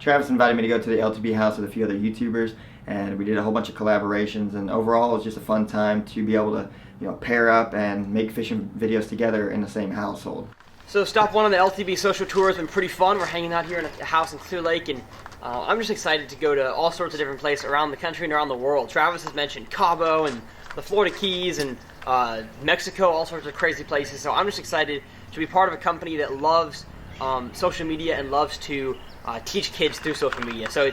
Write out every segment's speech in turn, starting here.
Travis invited me to go to the LTB House with a few other YouTubers, and we did a whole bunch of collaborations, and overall it was just a fun time to be able to, you know, pair up and make fishing videos together in the same household. So stop one on the LTB social tour has been pretty fun. We're hanging out here in a house in Clear Lake, and I'm just excited to go to all sorts of different places around the country and around the world. Travis has mentioned Cabo and the Florida Keys and Mexico, all sorts of crazy places. So I'm just excited to be part of a company that loves social media and loves to teach kids through social media. So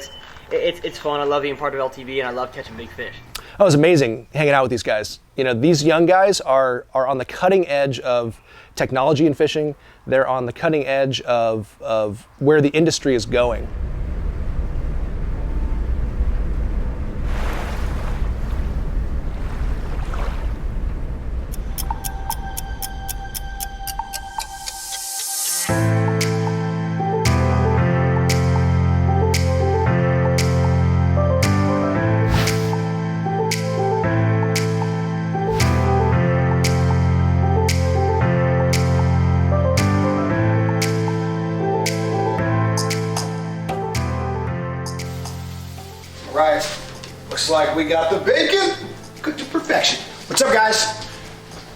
it's fun. I love being part of LTB, and I love catching big fish. Oh, it was amazing hanging out with these guys. You know, these young guys are on the cutting edge of technology in fishing. They're on the cutting edge of where the industry is going. Right, looks like we got the bacon cooked to perfection. What's up, guys?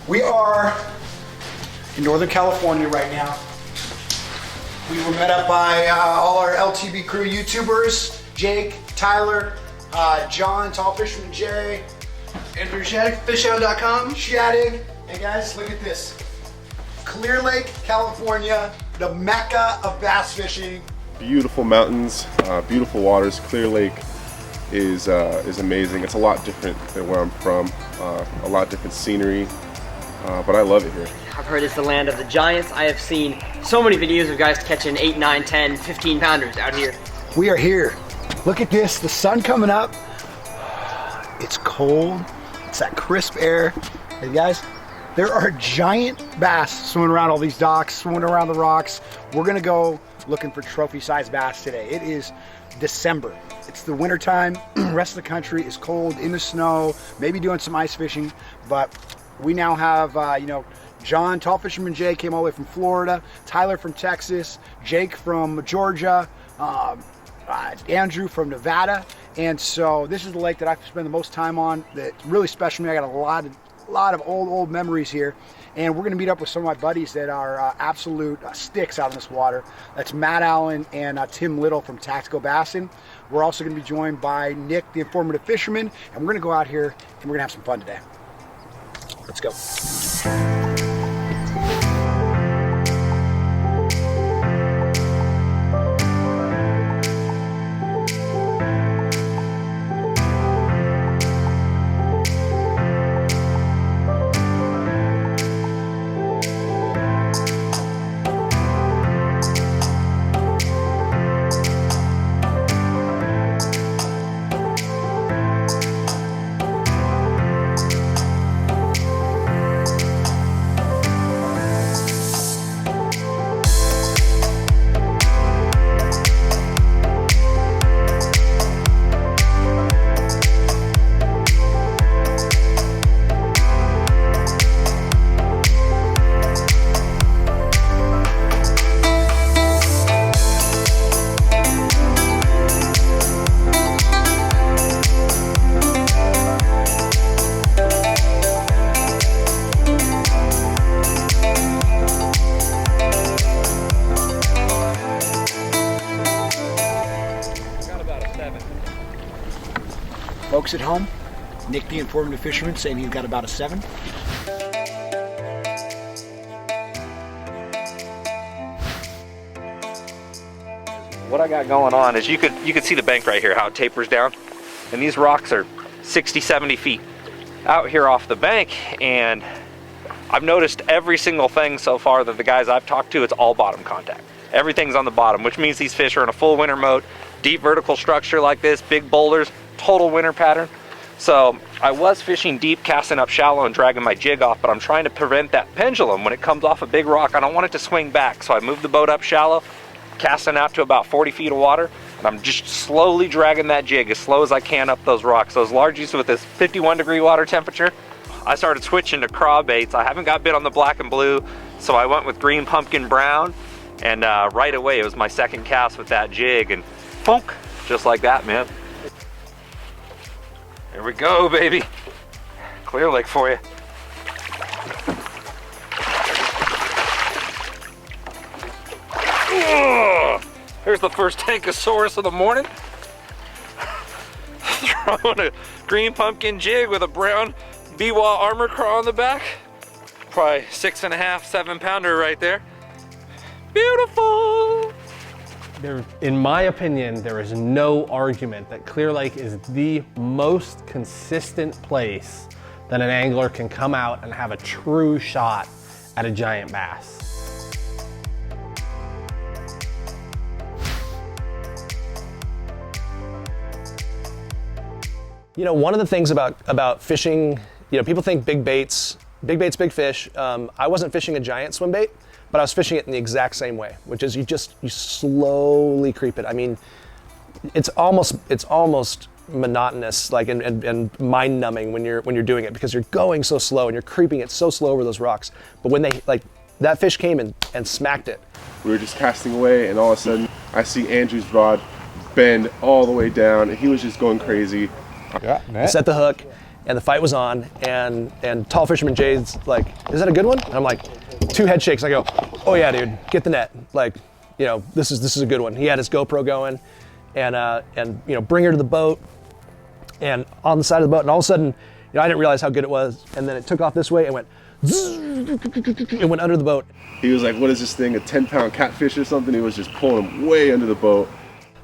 We are in Northern California right now. We were met up by all our LTB crew YouTubers, Jake, Tyler, John, Tall Fisherman Jay, Andrew Shattuck, fishhound.com, Shattuck. Hey guys, look at this. Clear Lake, California, the mecca of bass fishing. Beautiful mountains, beautiful waters. Clear Lake is amazing. It's a lot different than where I'm from, a lot different scenery, but I love it here. I've heard it's the land of the giants. I have seen so many videos of guys catching 8, 9, 10, 15 pounders out here. We are here. Look at this, the sun coming up. It's cold, it's that crisp air. Hey guys, there are giant bass swimming around all these docks, swimming around the rocks. We're gonna go looking for trophy-sized bass today. It is December. It's the winter time. The rest of the country is cold, in the snow, maybe doing some ice fishing, but we now have, you know, John, Tall Fisherman Jay came all the way from Florida, Tyler from Texas, Jake from Georgia, Andrew from Nevada, and so this is the lake that I spend the most time on. That's really special to me. I got a lot of old memories here, and we're gonna meet up with some of my buddies that are absolute sticks out in this water. That's Matt Allen and Tim Little from TacticalBassin. We're also gonna be joined by Nick, the informative fisherman, and we're gonna go out here and we're gonna have some fun today. Let's go. Folks at home, Nick the informative fisherman saying he's got about a 7. What I got going on is you could see the bank right here, how it tapers down, and these rocks are 60, 70 feet out here off the bank, and I've noticed every single thing so far that the guys I've talked to, it's all bottom contact. Everything's on the bottom, which means these fish are in a full winter mode. Deep vertical structure like this, big boulders, total winter pattern. So I was fishing deep, casting up shallow and dragging my jig off, but I'm trying to prevent that pendulum when it comes off a big rock. I don't want it to swing back, so I moved the boat up shallow, casting out to about 40 feet of water, and I'm just slowly dragging that jig as slow as I can up those rocks. Those largies with this 51-degree water temperature, I started switching to craw baits. I haven't got bit on the black and blue, so I went with green pumpkin brown, and right away it was my second cast with that jig, and Bonk. Just like that, man. Here we go, baby. Clear Lake for you. Here's the first Tankosaurus of the morning. Throwing a green pumpkin jig with a brown Biwa armor craw on the back. Probably 6.5, 7 pounder right there. Beautiful. In my opinion, there is no argument that Clear Lake is the most consistent place that an angler can come out and have a true shot at a giant bass. You know, one of the things about fishing, you know, people think big baits, big fish. I wasn't fishing a giant swim bait, but I was fishing it in the exact same way, which is you slowly creep it. I mean, it's almost monotonous, like and mind numbing when you're doing it, because you're going so slow and you're creeping it so slow over those rocks. But when that fish came and smacked it. We were just casting away, and all of a sudden I see Andrew's rod bend all the way down, and he was just going crazy. Yeah, I set the hook, and the fight was on, and Tall Fisherman Jay's like, "Is that a good one?" And I'm like, 2 head shakes. I go, "Oh yeah, dude, get the net. Like, you know, this is a good one." He had his GoPro going, and you know, bring her to the boat, and on the side of the boat, and all of a sudden, you know, I didn't realize how good it was, and then it took off this way and went, it went under the boat. He was like, "What is this thing? A 10-pound catfish or something?" He was just pulling him way under the boat.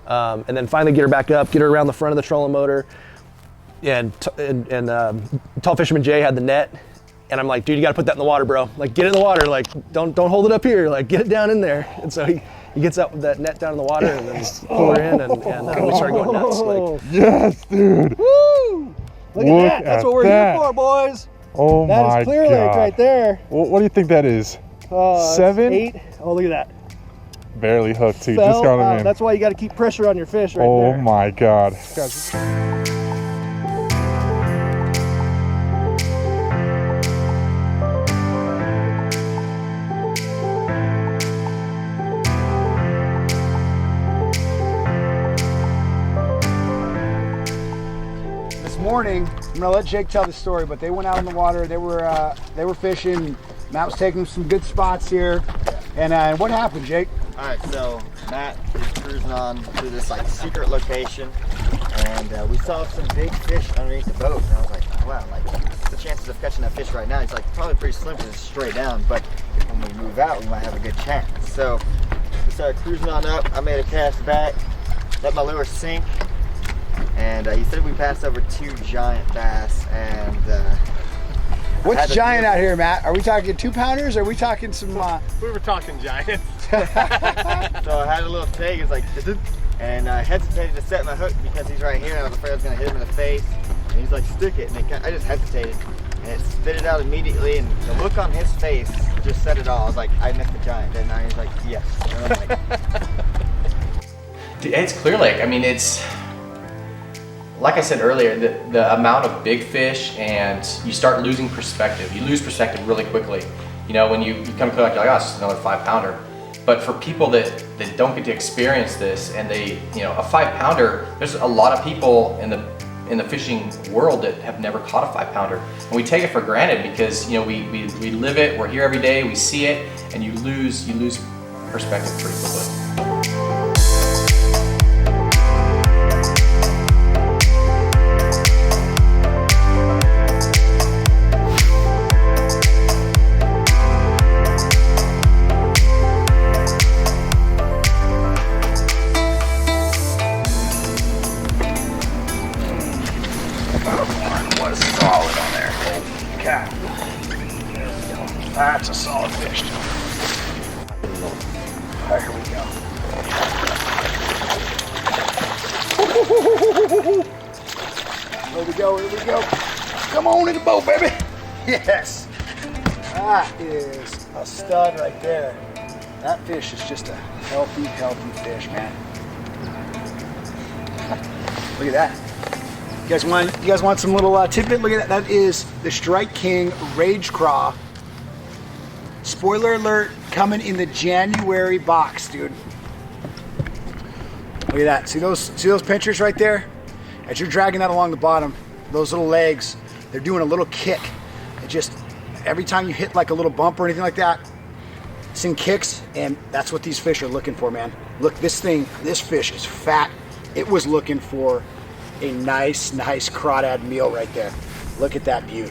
And then finally get her back up, get her around the front of the trolling motor. And Tall Fisherman Jay had the net, and I'm like, "Dude, you got to put that in the water, bro. Like, get it in the water. Like, don't hold it up here. Like, get it down in there." And so he gets up with that net down in the water, and then pull her in, and we start going nuts. Like, yes, dude. woo! Look at that. That's what we're here for, boys. Oh my God. That is Clear Lake right there. What do you think that is? 7? 8. Oh, look at that. Barely hooked too. Fell Just got him out. in. That's why you got to keep pressure on your fish right there. Oh my God. Morning, I'm gonna let Jake tell the story, but they went out in the water. They were fishing. Matt was taking some good spots here, and what happened, Jake? All right, so Matt is cruising on to this like secret location, and we saw some big fish underneath the boat. And I was like, wow, like the chances of catching that fish right now, it's like probably pretty slim because it's straight down. But when we move out, we might have a good chance. So we started cruising on up. I made a cast back, let my lure sink. And he said we passed over 2 giant bass, and what's giant out here, Matt? Are we talking 2-pounders? Or are we talking some? We were talking giants. So I had a little take, it's like, and I hesitated to set my hook because he's right here, and I was afraid I was going to hit him in the face. And he's like, stick it, and I just hesitated, and it spit it out immediately, and the look on his face just said it all. I was like, I missed the giant, and he's like, yes. And I'm like, Dude, it's Clear Lake. I mean, it's like I said earlier, the amount of big fish, and you start losing perspective. You lose perspective really quickly. You know, when you come to Clear Lake, you're like, oh, it's just another 5-pounder. But for people that don't get to experience this, and they, you know, a 5-pounder, there's a lot of people in the fishing world that have never caught a 5-pounder, and we take it for granted because, you know, we live it, we're here every day, we see it, and you lose perspective pretty quickly. That's a solid fish. There we go. Here we go, here we go. Come on in the boat, baby. Yes. That is a stud right there. That fish is just a healthy fish, man. Look at that. You guys want some little tidbit? Look at that. That is the Strike King Rage Craw. Spoiler alert, coming in the January box, dude. Look at that. See those pinchers right there? As you're dragging that along the bottom, those little legs, they're doing a little kick. It just, every time you hit like a little bump or anything like that, this thing kicks, and that's what these fish are looking for, man. Look, this fish is fat. It was looking for a nice crawdad meal right there. Look at that beaut.